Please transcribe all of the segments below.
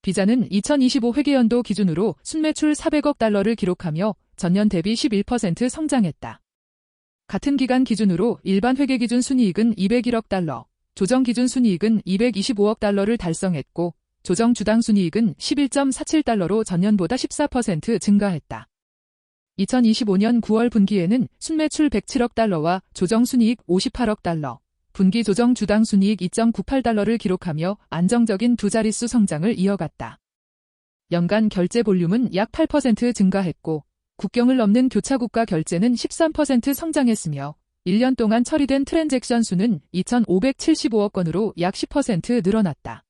비자는 2025 회계연도 기준으로 순매출 400억 달러를 기록하며 전년 대비 11% 성장했다. 같은 기간 기준으로 일반 회계 기준 순이익은 201억 달러, 조정 기준 순이익은 225억 달러를 달성했고 조정 주당 순이익은 11.47달러로 전년보다 14% 증가했다. 2025년 9월 분기에는 순매출 107억 달러와 조정 순이익 58억 달러, 분기 조정 주당 순이익 2.98달러를 기록하며 안정적인 두 자릿수 성장을 이어갔다. 연간 결제 볼륨은 약 8% 증가했고 국경을 넘는 교차국가 결제는 13% 성장했으며 1년 동안 처리된 트랜잭션 수는 2,575억 건으로 약 10% 늘어났다.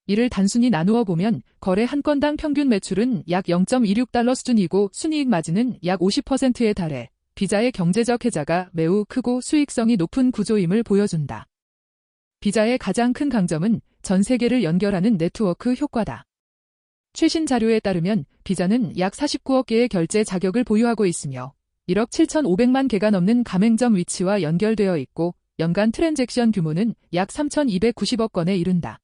이를 단순히 나누어 보면 거래 한 건당 평균 매출은 약 0.26달러 수준이고 순이익 마진은 약 50%에 달해 비자의 경제적 혜자가 매우 크고 수익성이 높은 구조임을 보여준다. 비자의 가장 큰 강점은 전 세계를 연결하는 네트워크 효과다. 최신 자료에 따르면 비자는 약 49억 개의 결제 자격을 보유하고 있으며 1억 7,500만 개가 넘는 가맹점 위치와 연결되어 있고 연간 트랜잭션 규모는 약 3,290억 건에 이른다.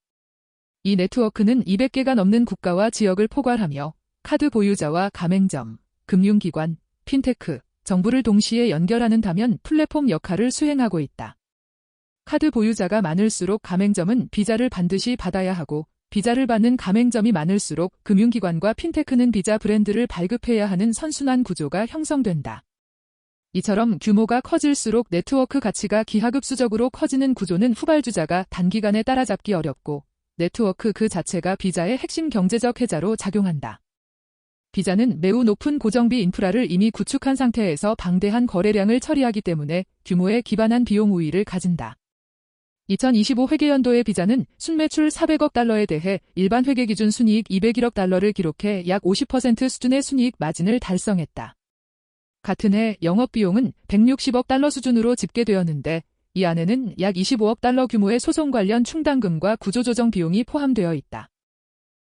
이 네트워크는 200개가 넘는 국가와 지역을 포괄하며 카드 보유자와 가맹점, 금융기관, 핀테크, 정부를 동시에 연결하는 다면 플랫폼 역할을 수행하고 있다. 카드 보유자가 많을수록 가맹점은 비자를 반드시 받아야 하고 비자를 받는 가맹점이 많을수록 금융기관과 핀테크는 비자 브랜드를 발급해야 하는 선순환 구조가 형성된다. 이처럼 규모가 커질수록 네트워크 가치가 기하급수적으로 커지는 구조는 후발주자가 단기간에 따라잡기 어렵고 네트워크 그 자체가 비자의 핵심 경제적 혜자로 작용한다. 비자는 매우 높은 고정비 인프라를 이미 구축한 상태에서 방대한 거래량을 처리하기 때문에 규모에 기반한 비용 우위를 가진다. 2025 회계연도의 비자는 순매출 400억 달러에 대해 일반 회계 기준 순이익 201억 달러를 기록해 약 50% 수준의 순이익 마진을 달성했다. 같은 해 영업비용은 160억 달러 수준으로 집계되었는데 이 안에는 약 25억 달러 규모의 소송 관련 충당금과 구조조정 비용이 포함되어 있다.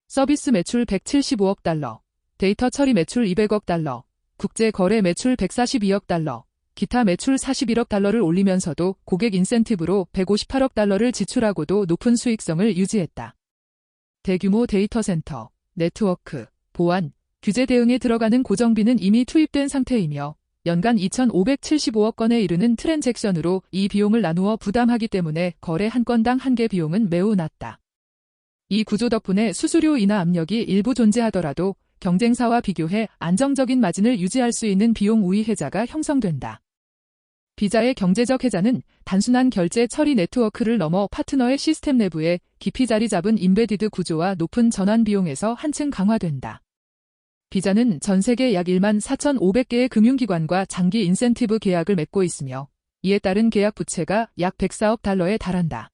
서비스 매출 175억 달러, 데이터 처리 매출 200억 달러, 국제 거래 매출 142억 달러, 기타 매출 41억 달러를 올리면서도 고객 인센티브로 158억 달러를 지출하고도 높은 수익성을 유지했다. 대규모 데이터 센터, 네트워크, 보안, 규제 대응에 들어가는 고정비는 이미 투입된 상태이며 연간 2,575억 건에 이르는 트랜잭션으로 이 비용을 나누어 부담하기 때문에 거래 한 건당 한 개 비용은 매우 낮다. 이 구조 덕분에 수수료 인하 압력이 일부 존재하더라도 경쟁사와 비교해 안정적인 마진을 유지할 수 있는 비용 우위 혜자가 형성된다. 비자의 경제적 혜자는 단순한 결제 처리 네트워크를 넘어 파트너의 시스템 내부에 깊이 자리 잡은 임베디드 구조와 높은 전환 비용에서 한층 강화된다. 비자는 전 세계 약 1만 4,500개의 금융기관과 장기 인센티브 계약을 맺고 있으며 이에 따른 계약 부채가 약 104억 달러에 달한다.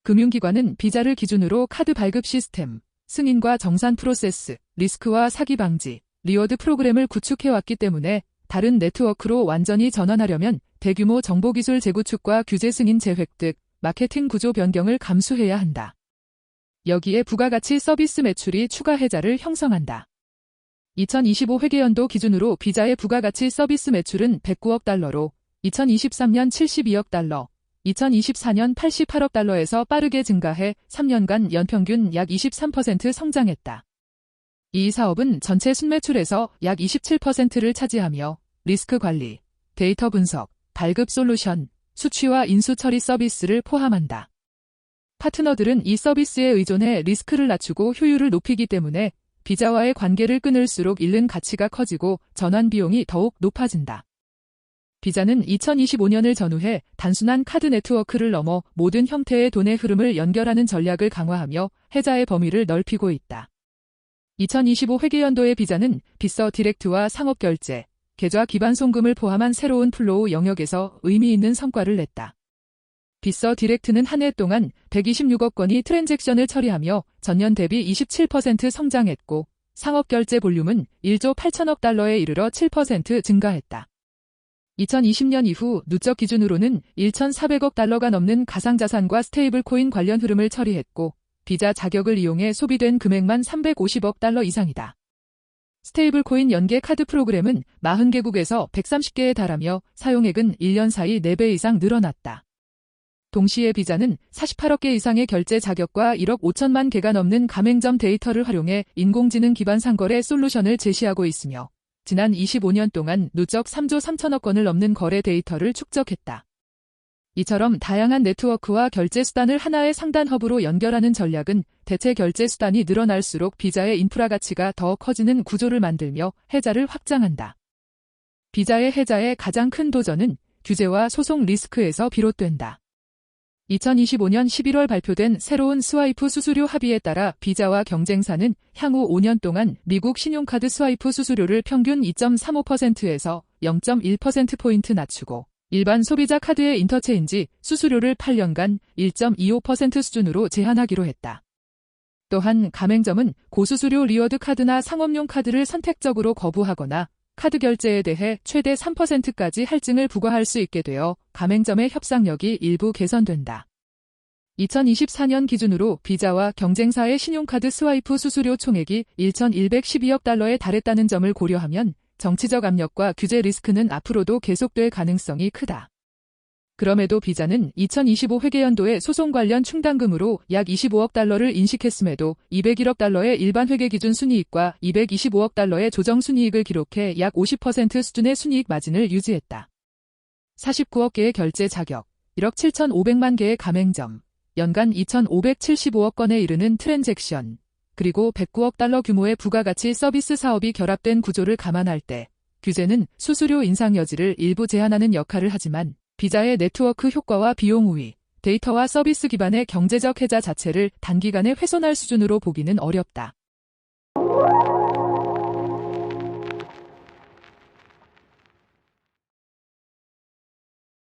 금융기관은 비자를 기준으로 카드 발급 시스템, 승인과 정산 프로세스, 리스크와 사기 방지, 리워드 프로그램을 구축해왔기 때문에 다른 네트워크로 완전히 전환하려면 대규모 정보기술 재구축과 규제 승인 재획득, 마케팅 구조 변경을 감수해야 한다. 여기에 부가가치 서비스 매출이 추가 혜자를 형성한다. 2025 회계연도 기준으로 비자의 부가가치 서비스 매출은 109억 달러로 2023년 72억 달러, 2024년 88억 달러에서 빠르게 증가해 3년간 연평균 약 23% 성장했다. 이 사업은 전체 순매출에서 약 27%를 차지하며 리스크 관리, 데이터 분석, 발급 솔루션, 수취와 인수 처리 서비스를 포함한다. 파트너들은 이 서비스에 의존해 리스크를 낮추고 효율을 높이기 때문에 비자와의 관계를 끊을수록 잃는 가치가 커지고 전환 비용이 더욱 높아진다. 비자는 2025년을 전후해 단순한 카드 네트워크를 넘어 모든 형태의 돈의 흐름을 연결하는 전략을 강화하며 혜자의 범위를 넓히고 있다. 2025 회계연도의 비자는 빗서 디렉트와 상업결제, 계좌 기반 송금을 포함한 새로운 플로우 영역에서 의미 있는 성과를 냈다. 빗서 디렉트는 한 해 동안 126억 건이 트랜잭션을 처리하며 전년 대비 27% 성장했고 상업결제 볼륨은 1조 8천억 달러에 이르러 7% 증가했다. 2020년 이후 누적 기준으로는 1,400억 달러가 넘는 가상자산과 스테이블 코인 관련 흐름을 처리했고 비자 자격을 이용해 소비된 금액만 350억 달러 이상이다. 스테이블 코인 연계 카드 프로그램은 40개국에서 130개에 달하며 사용액은 1년 사이 4배 이상 늘어났다. 동시에 비자는 48억 개 이상의 결제 자격과 1억 5천만 개가 넘는 가맹점 데이터를 활용해 인공지능 기반 상거래 솔루션을 제시하고 있으며 지난 25년 동안 누적 3조 3천억 건을 넘는 거래 데이터를 축적했다. 이처럼 다양한 네트워크와 결제 수단을 하나의 상단 허브로 연결하는 전략은 대체 결제 수단이 늘어날수록 비자의 인프라 가치가 더 커지는 구조를 만들며 혜자를 확장한다. 비자의 혜자의 가장 큰 도전은 규제와 소송 리스크에서 비롯된다. 2025년 11월 발표된 새로운 스와이프 수수료 합의에 따라 비자와 경쟁사는 향후 5년 동안 미국 신용카드 스와이프 수수료를 평균 2.35%에서 0.1%포인트 낮추고 일반 소비자 카드의 인터체인지 수수료를 8년간 1.25% 수준으로 제한하기로 했다. 또한 가맹점은 고수수료 리워드 카드나 상업용 카드를 선택적으로 거부하거나 카드 결제에 대해 최대 3%까지 할증을 부과할 수 있게 되어 가맹점의 협상력이 일부 개선된다. 2024년 기준으로 비자와 경쟁사의 신용카드 스와이프 수수료 총액이 1,112억 달러에 달했다는 점을 고려하면 정치적 압력과 규제 리스크는 앞으로도 계속될 가능성이 크다. 그럼에도 비자는 2025 회계연도에 소송 관련 충당금으로 약 25억 달러를 인식했음에도 201억 달러의 일반 회계 기준 순이익과 225억 달러의 조정 순이익을 기록해 약 50% 수준의 순이익 마진을 유지했다. 49억 개의 결제 자격, 1억 7,500만 개의 가맹점, 연간 2,575억 건에 이르는 트랜잭션, 그리고 109억 달러 규모의 부가가치 서비스 사업이 결합된 구조를 감안할 때 규제는 수수료 인상 여지를 일부 제한하는 역할을 하지만 비자의 네트워크 효과와 비용 우위, 데이터와 서비스 기반의 경제적 혜자 자체를 단기간에 훼손할 수준으로 보기는 어렵다.